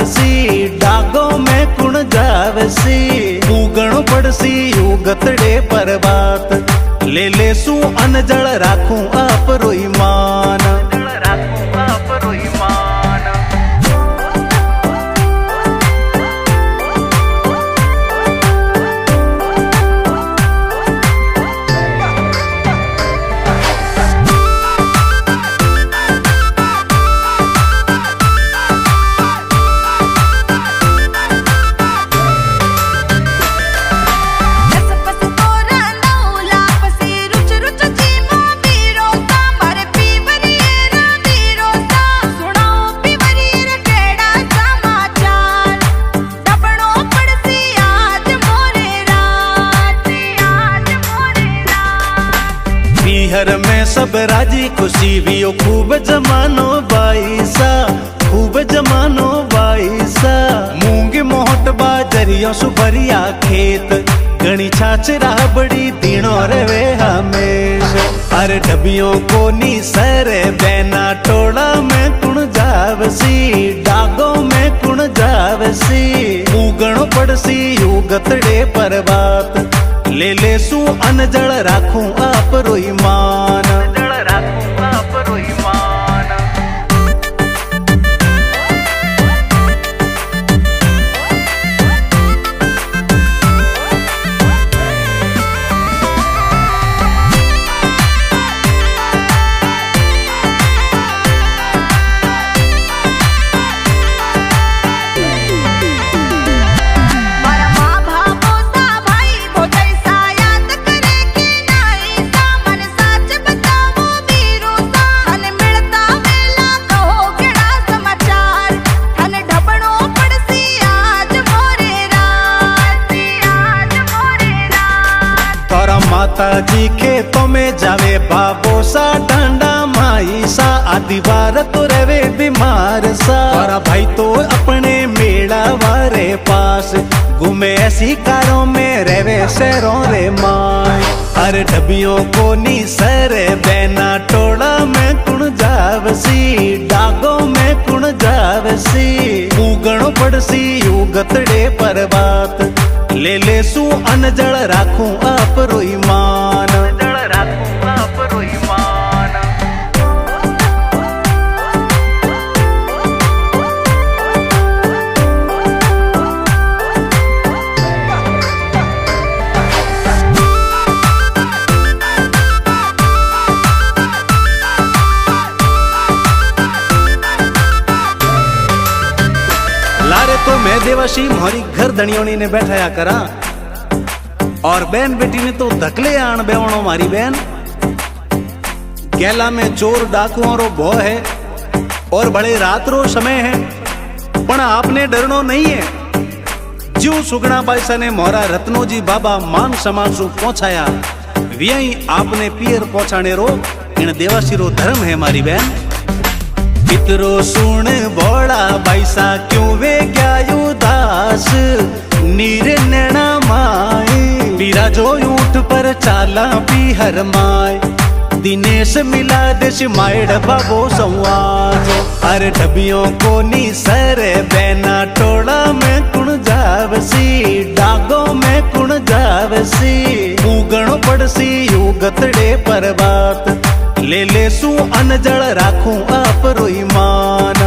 जावसी डागो में कुण जावसी पूगण पड़सी यू गतड़े पर बात ले ले सू अनजल राखूं आपरो ईमान हर में सब राजी खुशी वियो खूब जमानो बाईसा खूब जमानो बाईसा मूंग मोहट बाजरियों सुभरिया खेत गणी छाछ राबड़ी दिनों रवे हमेश हर डबियों को नी सर बैना टोला में कुण जावसी डागो में कुण जावसी उगण पड़सी यू गतड़े पर बात ले ले सू अनजल राखूं आपरो ईमान माता जी खेतों में जावे बाबो सा डांडा माई सा आदि बार तो रवे बीमार सा और भाई तो अपने मेला वारे पास घूमे ऐसी कारों में रवे शहरों रे माई हर डबियों को नी सर बैना टोला में कुण जावसी डागो में कुण जावसी उगणो पड़सी यू गतड़े पर बात ले ले सू अनजल राखूं आपरो ईमान लारे तो मैं देवाशी मोरी घर धनियोनी ने बैठाया करा और बहन बेटी ने तो धकले आन बेवणो मारी बहन गैला में चोर डाकुओं रो भो है और बड़े रात रो समय है पण आपने डरनो नहीं है ज्यू सुगना बाईसा ने मोरा रत्नो जी बाबा मान सम्मान सु पहुंचाया व्यई आपने पियर पहुंचाने रो इन देवासी रो धर्म है मारी बहन पितरो सुन बोड़ा बाईसा क्यों वे गया उदास नीरे नैना माए बीरा जो ऊंट पर चाला भी हर माए दिनेश मिला देश मायड़ बाबो संवाद हर डबियों को नी सर बैना टोला में कुण जावसी डागो में कुण जावसी उगणो पड़सी यू गतड़े पर बात ले ले सू अनजल राखूं आपरो ईमान